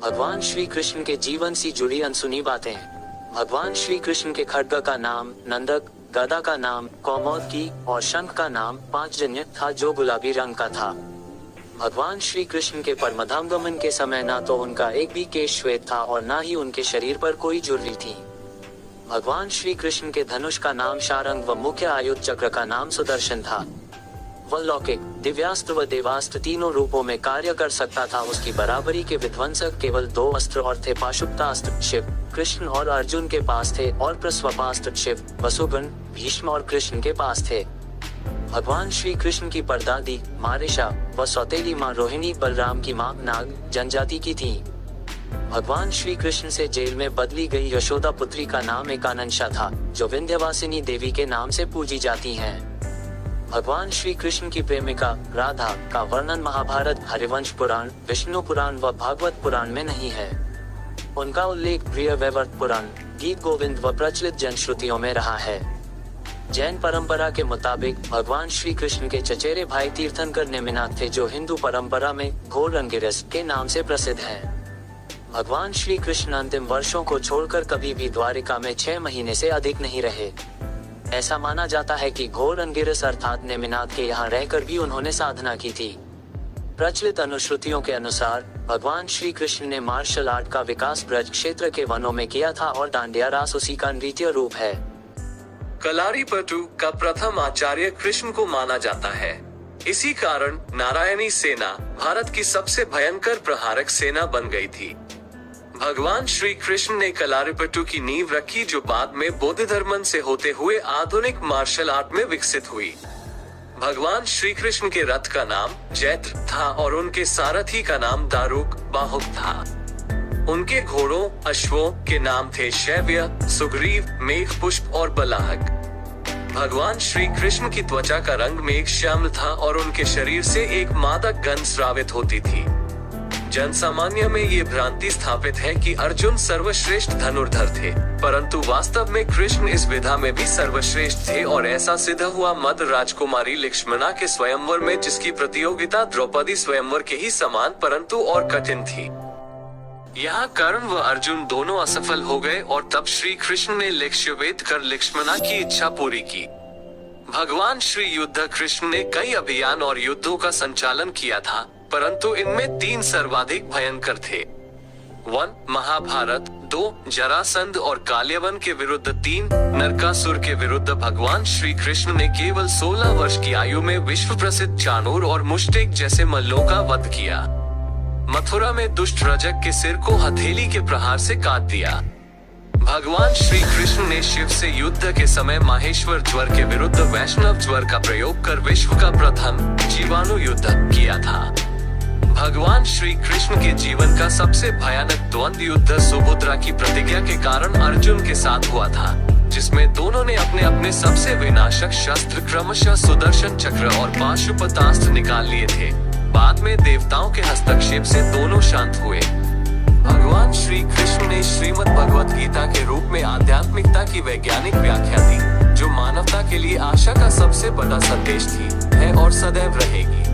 भगवान श्री कृष्ण के जीवन से जुड़ी अनसुनी बातें। भगवान श्री कृष्ण के खड्ग का नाम नंदक, गदा का नाम कौमोदकी और शंख का नाम पांचजन्य था जो गुलाबी रंग का था। भगवान श्री कृष्ण के परमधामगमन के समय ना तो उनका एक भी केश श्वेत था और ना ही उनके शरीर पर कोई झुर्री थी। भगवान श्री कृष्ण के धनुष का नाम शारंग व मुख्य आयुध चक्र का नाम सुदर्शन था। वह लौकिक, दिव्यास्त्र व देवास्त्र तीनों रूपों में कार्य कर सकता था। उसकी बराबरी के विध्वंसक केवल दो अस्त्र और थे, पाशुपतास्त्र शिव कृष्ण और अर्जुन के पास थे और प्रस्वपास्त्र शिव वसुगण भीष्म और कृष्ण के पास थे। भगवान श्री कृष्ण की परदादी मारिशा व सौतेली माँ रोहिणी बलराम की माँ नाग जनजाति की थी। भगवान श्री कृष्ण से जेल में बदली गई यशोदा पुत्री का नाम एकानंशा था, जो विंध्यवासिनी देवी के नाम से पूजी जाती हैं। भगवान श्री कृष्ण की प्रेमिका राधा का वर्णन महाभारत, हरिवंश पुराण, विष्णु पुराण व भागवत पुराण में नहीं है। उनका उल्लेख प्रिय वैवर्त पुराण, गीत गोविंद व प्रचलित जनश्रुतियों में रहा है। जैन परंपरा के मुताबिक भगवान श्री कृष्ण के चचेरे भाई तीर्थंकर नेमिनाथ थे, जो हिंदू परंपरा में घोर अंगिरस के नाम से प्रसिद्ध है। भगवान श्री कृष्ण अंतिम वर्षों को छोड़कर कभी भी द्वारिका में 6 महीने से अधिक नहीं रहे। ऐसा माना जाता है कि घोर अंगिरस अर्थात नेमिनाथ के यहाँ रहकर भी उन्होंने साधना की थी। प्रचलित अनुश्रुतियों के अनुसार भगवान श्री कृष्ण ने मार्शल आर्ट का विकास ब्रज क्षेत्र के वनों में किया था और दांडिया रास उसी का नृत्य रूप है। कलारीपटु का प्रथम आचार्य कृष्ण को माना जाता है। इसी कारण नारायणी सेना भारत की सबसे भयंकर प्रहारक सेना बन गई थी। भगवान श्री कृष्ण ने कलारीपटु की नींव रखी, जो बाद में बौद्ध धर्म से होते हुए आधुनिक मार्शल आर्ट में विकसित हुई। भगवान श्री कृष्ण के रथ का नाम जैत्र था और उनके सारथी का नाम दारुक बाहुक था। उनके घोड़ों अश्वों के नाम थे शैव्य, सुग्रीव, मेघपुष्प और बलाहक। भगवान श्री कृष्ण की त्वचा का रंग मेघ श्यामल था और उनके शरीर से एक मादक गंध स्रावित होती थी। जनसामान्य में ये भ्रांति स्थापित है कि अर्जुन सर्वश्रेष्ठ धनुर्धर थे, परंतु वास्तव में कृष्ण इस विधा में भी सर्वश्रेष्ठ थे और ऐसा सिद्ध हुआ मध्य राजकुमारी लक्ष्मणा के स्वयंवर में, जिसकी प्रतियोगिता द्रौपदी स्वयंवर के ही समान परंतु और कठिन थी। यहाँ कर्ण व अर्जुन दोनों असफल हो गए और तब श्री कृष्ण ने लक्ष्य भेद कर लक्ष्मणा की इच्छा पूरी की। भगवान श्री युद्ध कृष्ण ने कई अभियान और युद्धों का संचालन किया था, परंतु इनमें 3 सर्वाधिक भयंकर थे। 1 महाभारत, 2 जरासंध और काल्यवन के विरुद्ध, 3 नरकासुर के विरुद्ध। भगवान श्री कृष्ण ने केवल 16 वर्ष की आयु में विश्व प्रसिद्ध चाणूर और मुष्टिक जैसे मल्लों का वध किया। मथुरा में दुष्ट रजक के सिर को हथेली के प्रहार से काट दिया। भगवान श्री कृष्ण ने शिव से युद्ध के समय माहेश्वर ज्वर के विरुद्ध वैष्णव ज्वर का प्रयोग कर विश्व का प्रथम जीवाणु युद्ध किया था। भगवान श्री कृष्ण के जीवन का सबसे भयानक द्वंद्व युद्ध सुभद्रा की प्रतिज्ञा के कारण अर्जुन के साथ हुआ था, जिसमें दोनों ने अपने अपने सबसे विनाशक शस्त्र क्रमशः सुदर्शन चक्र और पाशुपतास्त्र निकाल लिए थे। बाद में देवताओं के हस्तक्षेप से दोनों शांत हुए। भगवान श्री कृष्ण ने श्रीमद् भगवत गीता के रूप में आध्यात्मिकता की वैज्ञानिक व्याख्या दी, जो मानवता के लिए आशा का सबसे बड़ा संदेश थी, है और सदैव रहेगी।